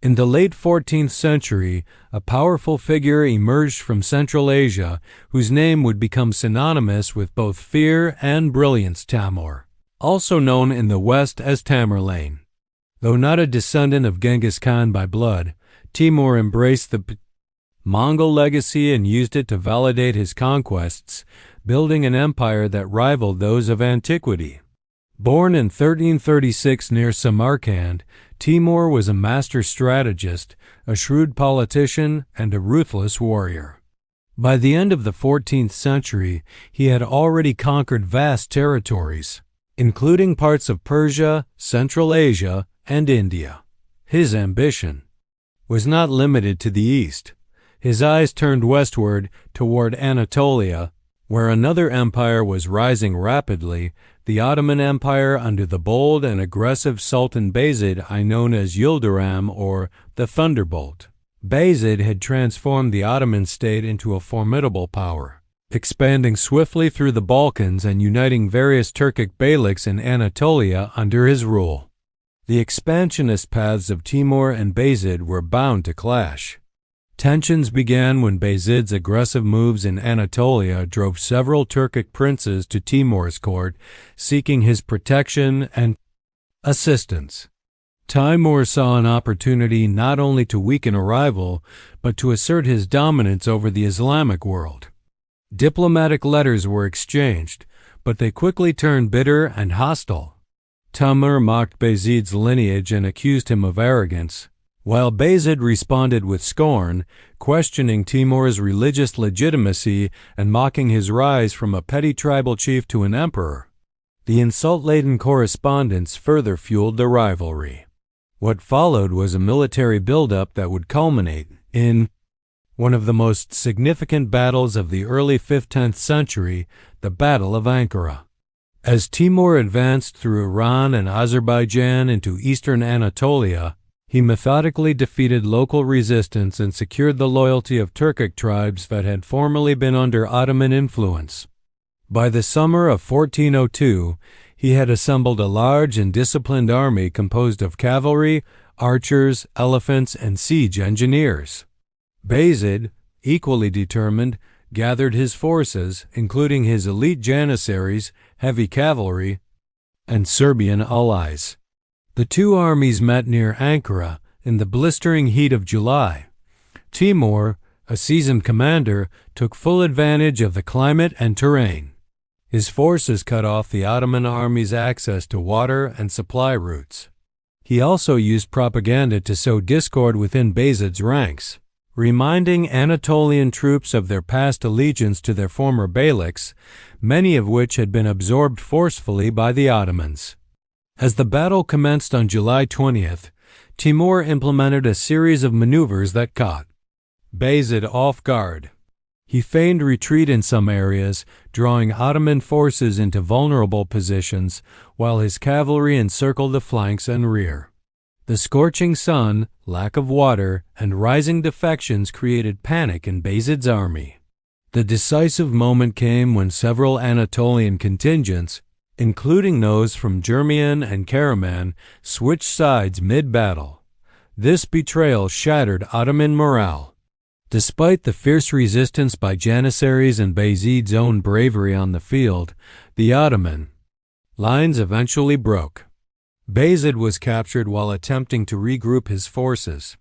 In the late 14th century, a powerful figure emerged from Central Asia whose name would become synonymous with both fear and brilliance: Timur, also known in the West as Tamerlane. Though not a descendant of Genghis Khan by blood, Timur embraced the Mongol legacy and used it to validate his conquests, building an empire that rivaled those of antiquity. Born in 1336 near Samarkand, Timur was a master strategist, a shrewd politician, and a ruthless warrior. By the end of the 14th century, he had already conquered vast territories, including parts of Persia, Central Asia, and India. His ambition was not limited to the east. His eyes turned westward toward Anatolia, where another empire was rising rapidly, the Ottoman Empire under the bold and aggressive Sultan Bayezid I, known as Yildirim or the Thunderbolt. Bayezid had transformed the Ottoman state into a formidable power, expanding swiftly through the Balkans and uniting various Turkic beyliks in Anatolia under his rule. The expansionist paths of Timur and Bayezid were bound to clash. Tensions began when Bayezid's aggressive moves in Anatolia drove several Turkic princes to Timur's court, seeking his protection and assistance. Timur saw an opportunity not only to weaken a rival, but to assert his dominance over the Islamic world. Diplomatic letters were exchanged, but they quickly turned bitter and hostile. Timur mocked Bayezid's lineage and accused him of arrogance, while Bayezid responded with scorn, questioning Timur's religious legitimacy and mocking his rise from a petty tribal chief to an emperor. The insult-laden correspondence further fueled the rivalry. What followed was a military buildup that would culminate in one of the most significant battles of the early 15th century, the Battle of Ankara. As Timur advanced through Iran and Azerbaijan into eastern Anatolia, he methodically defeated local resistance and secured the loyalty of Turkic tribes that had formerly been under Ottoman influence. By the summer of 1402, he had assembled a large and disciplined army composed of cavalry, archers, elephants, and siege engineers. Bayezid, equally determined, gathered his forces, including his elite janissaries, heavy cavalry, and Serbian allies. The two armies met near Ankara in the blistering heat of July. Timur, a seasoned commander, took full advantage of the climate and terrain. His forces cut off the Ottoman army's access to water and supply routes. He also used propaganda to sow discord within Bayezid's ranks, reminding Anatolian troops of their past allegiance to their former beyliks, many of which had been absorbed forcefully by the Ottomans. As the battle commenced on July 20th, Timur implemented a series of maneuvers that caught Bayezid off guard. He feigned retreat in some areas, drawing Ottoman forces into vulnerable positions, while his cavalry encircled the flanks and rear. The scorching sun, lack of water, and rising defections created panic in Bayezid's army. The decisive moment came when several Anatolian contingents, including those from Jermian and Karaman, switched sides mid-battle. This betrayal shattered Ottoman morale. Despite the fierce resistance by janissaries and Bayezid's own bravery on the field, the Ottoman lines eventually broke. Bayezid was captured while attempting to regroup his forces.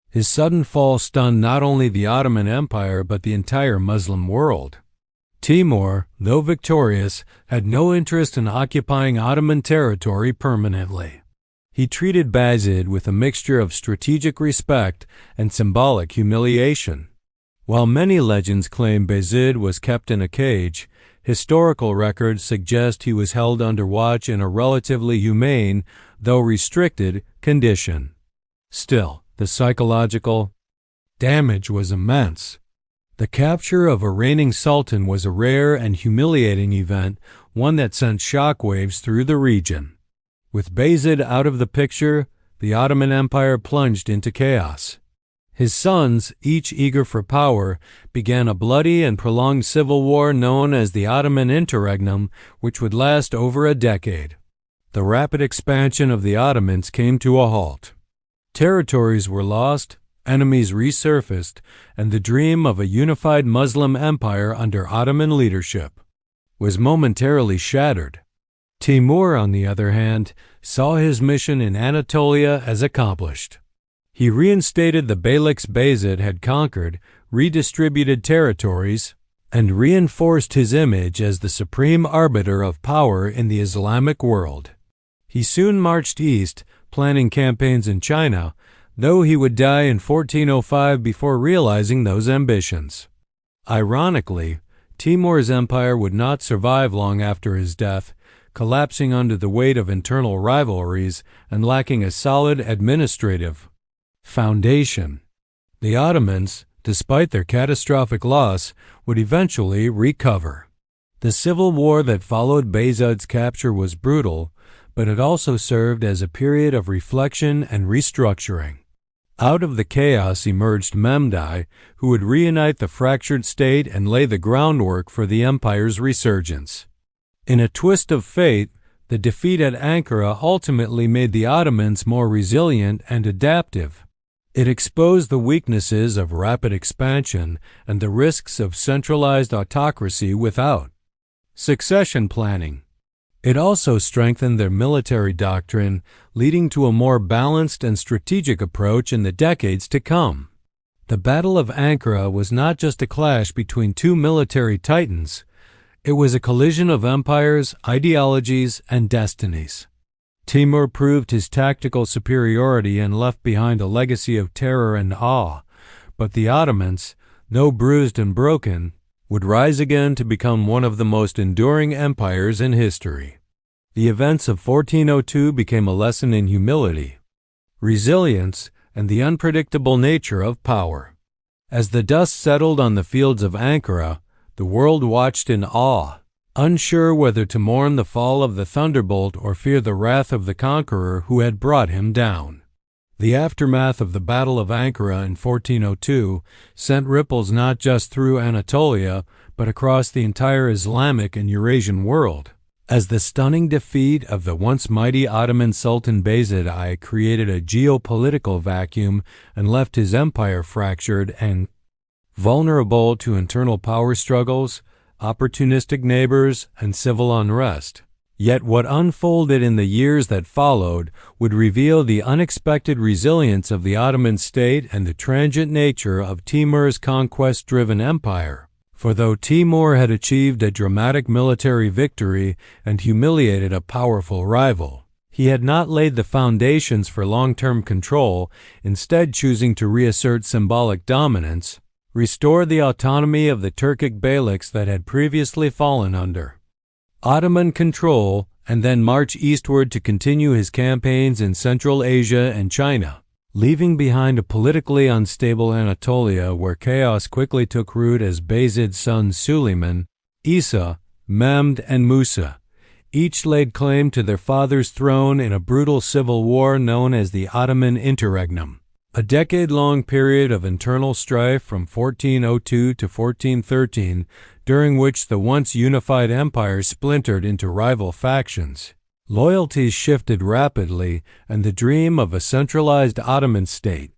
His sudden fall stunned not only the Ottoman Empire but the entire Muslim world. Timur, though victorious, had no interest in occupying Ottoman territory permanently. He treated Bayezid with a mixture of strategic respect and symbolic humiliation. While many legends claim Bayezid was kept in a cage, historical records suggest he was held under watch in a relatively humane, though restricted, condition. Still, the psychological damage was immense. The capture of a reigning sultan was a rare and humiliating event, one that sent shockwaves through the region. With Bayezid out of the picture, the Ottoman Empire plunged into chaos. His sons, each eager for power, began a bloody and prolonged civil war known as the Ottoman Interregnum, which would last over a decade. The rapid expansion of the Ottomans came to a halt. Territories were lost, enemies resurfaced, and the dream of a unified Muslim empire under Ottoman leadership was momentarily shattered. Timur, on the other hand, saw his mission in Anatolia as accomplished. He reinstated the beyliks Bayezid had conquered, redistributed territories, and reinforced his image as the supreme arbiter of power in the Islamic world. He soon marched east, planning campaigns in China, though he would die in 1405 before realizing those ambitions. Ironically, Timur's empire would not survive long after his death, collapsing under the weight of internal rivalries and lacking a solid administrative foundation. The Ottomans, despite their catastrophic loss, would eventually recover. The civil war that followed Bayezid's capture was brutal, but it also served as a period of reflection and restructuring. Out of the chaos emerged Mehmed I, who would reunite the fractured state and lay the groundwork for the empire's resurgence. In a twist of fate, the defeat at Ankara ultimately made the Ottomans more resilient and adaptive. It exposed the weaknesses of rapid expansion and the risks of centralized autocracy without succession planning. It also strengthened their military doctrine, leading to a more balanced and strategic approach in the decades to come. The Battle of Ankara was not just a clash between two military titans. It was a collision of empires, ideologies, and destinies. Timur proved his tactical superiority and left behind a legacy of terror and awe, but the Ottomans, though bruised and broken, would rise again to become one of the most enduring empires in history. The events of 1402 became a lesson in humility, resilience, and the unpredictable nature of power. As the dust settled on the fields of Ankara, the world watched in awe, unsure whether to mourn the fall of the thunderbolt or fear the wrath of the conqueror who had brought him down. The aftermath of the Battle of Ankara in 1402 sent ripples not just through Anatolia, but across the entire Islamic and Eurasian world, as the stunning defeat of the once mighty Ottoman Sultan Bayezid I created a geopolitical vacuum and left his empire fractured and vulnerable to internal power struggles, opportunistic neighbors, and civil unrest. Yet what unfolded in the years that followed would reveal the unexpected resilience of the Ottoman state and the transient nature of Timur's conquest-driven empire. For though Timur had achieved a dramatic military victory and humiliated a powerful rival, he had not laid the foundations for long-term control, instead choosing to reassert symbolic dominance, restore the autonomy of the Turkic beyliks that had previously fallen under Ottoman control, and then march eastward to continue his campaigns in Central Asia and China, leaving behind a politically unstable Anatolia where chaos quickly took root as Bayezid's sons Suleiman, Isa, Mehmed, and Musa each laid claim to their father's throne in a brutal civil war known as the Ottoman Interregnum. A decade-long period of internal strife from 1402 to 1413, during which the once unified empire splintered into rival factions. Loyalties shifted rapidly, and the dream of a centralized Ottoman state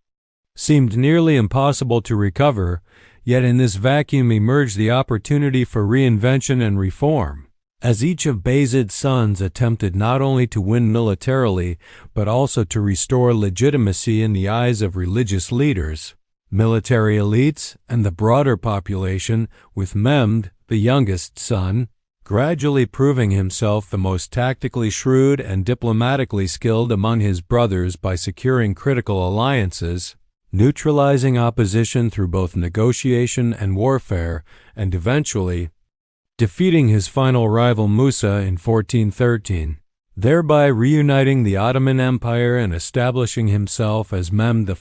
seemed nearly impossible to recover, yet in this vacuum emerged the opportunity for reinvention and reform. As each of Bayezid's sons attempted not only to win militarily, but also to restore legitimacy in the eyes of religious leaders, military elites, and the broader population, with Mehmed, the youngest son, gradually proving himself the most tactically shrewd and diplomatically skilled among his brothers by securing critical alliances, neutralizing opposition through both negotiation and warfare, and eventually defeating his final rival Musa in 1413, thereby reuniting the Ottoman Empire and establishing himself as Mehmed I,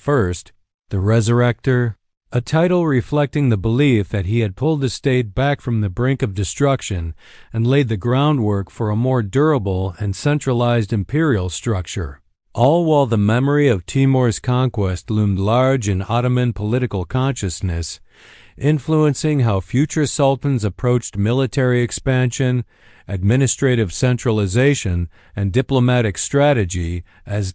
the Resurrector, a title reflecting the belief that he had pulled the state back from the brink of destruction and laid the groundwork for a more durable and centralized imperial structure, all while the memory of Timur's conquest loomed large in Ottoman political consciousness, influencing how future sultans approached military expansion, administrative centralization, and diplomatic strategy. As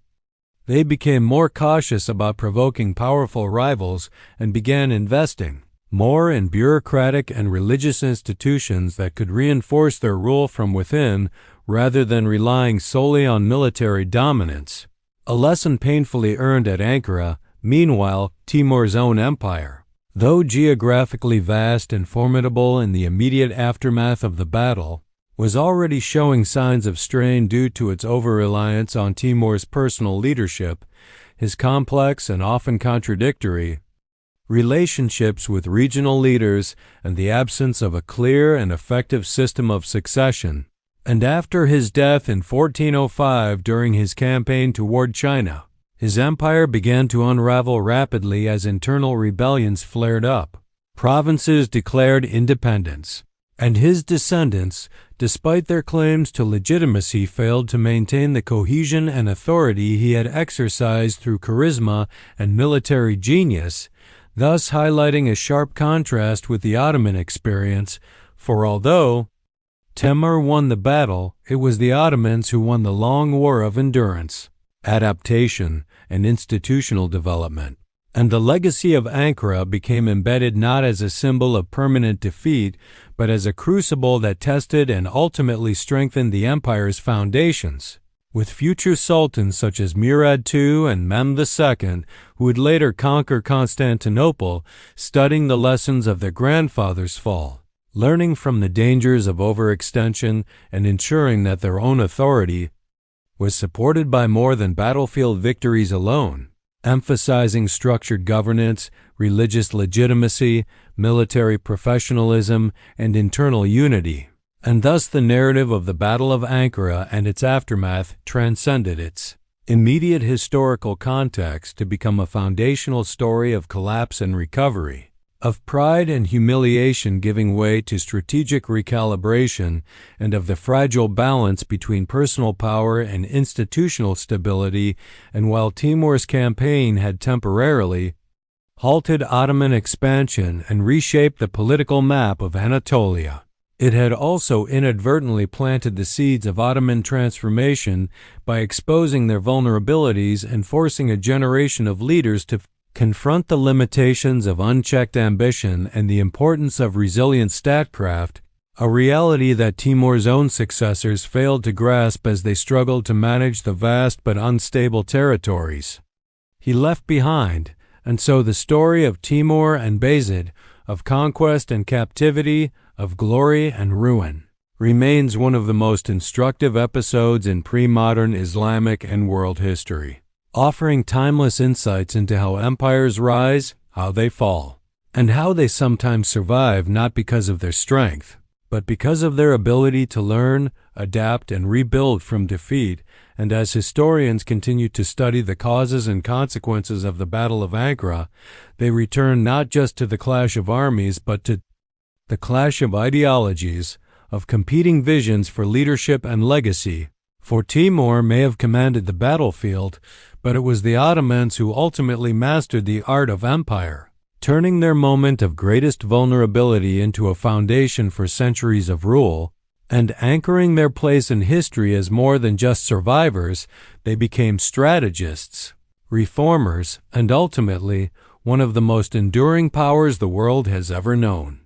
They became more cautious about provoking powerful rivals and began investing more in bureaucratic and religious institutions that could reinforce their rule from within rather than relying solely on military dominance. A lesson painfully earned at Ankara. Meanwhile, Timur's own empire, though geographically vast and formidable in the immediate aftermath of the battle, was already showing signs of strain due to its over-reliance on Timur's personal leadership, his complex and often contradictory relationships with regional leaders, and the absence of a clear and effective system of succession. And after his death in 1405 during his campaign toward China, his empire began to unravel rapidly as internal rebellions flared up. Provinces declared independence, and his descendants, despite their claims to legitimacy, failed to maintain the cohesion and authority he had exercised through charisma and military genius, thus highlighting a sharp contrast with the Ottoman experience, for although Timur won the battle, it was the Ottomans who won the long war of endurance, adaptation, and institutional development. And the legacy of Ankara became embedded not as a symbol of permanent defeat, but as a crucible that tested and ultimately strengthened the empire's foundations. With future sultans such as Murad II and Mehmed II, who would later conquer Constantinople, studying the lessons of their grandfather's fall, learning from the dangers of overextension, and ensuring that their own authority was supported by more than battlefield victories alone, emphasizing structured governance, religious legitimacy, military professionalism, and internal unity. And thus the narrative of the Battle of Ankara and its aftermath transcended its immediate historical context to become a foundational story of collapse and recovery, of pride and humiliation giving way to strategic recalibration, and of the fragile balance between personal power and institutional stability. And while Timur's campaign had temporarily halted Ottoman expansion and reshaped the political map of Anatolia, it had also inadvertently planted the seeds of Ottoman transformation by exposing their vulnerabilities and forcing a generation of leaders to confront the limitations of unchecked ambition and the importance of resilient statecraft, a reality that Timur's own successors failed to grasp as they struggled to manage the vast but unstable territories he left behind. And so the story of Timur and Bayezid, of conquest and captivity, of glory and ruin, remains one of the most instructive episodes in pre-modern Islamic and world history, offering timeless insights into how empires rise, how they fall, and how they sometimes survive not because of their strength, but because of their ability to learn, adapt, and rebuild from defeat. And as historians continue to study the causes and consequences of the Battle of Ankara, they return not just to the clash of armies, but to the clash of ideologies, of competing visions for leadership and legacy. For Timur may have commanded the battlefield, but it was the Ottomans who ultimately mastered the art of empire, turning their moment of greatest vulnerability into a foundation for centuries of rule, and anchoring their place in history as more than just survivors. They became strategists, reformers, and ultimately one of the most enduring powers the world has ever known.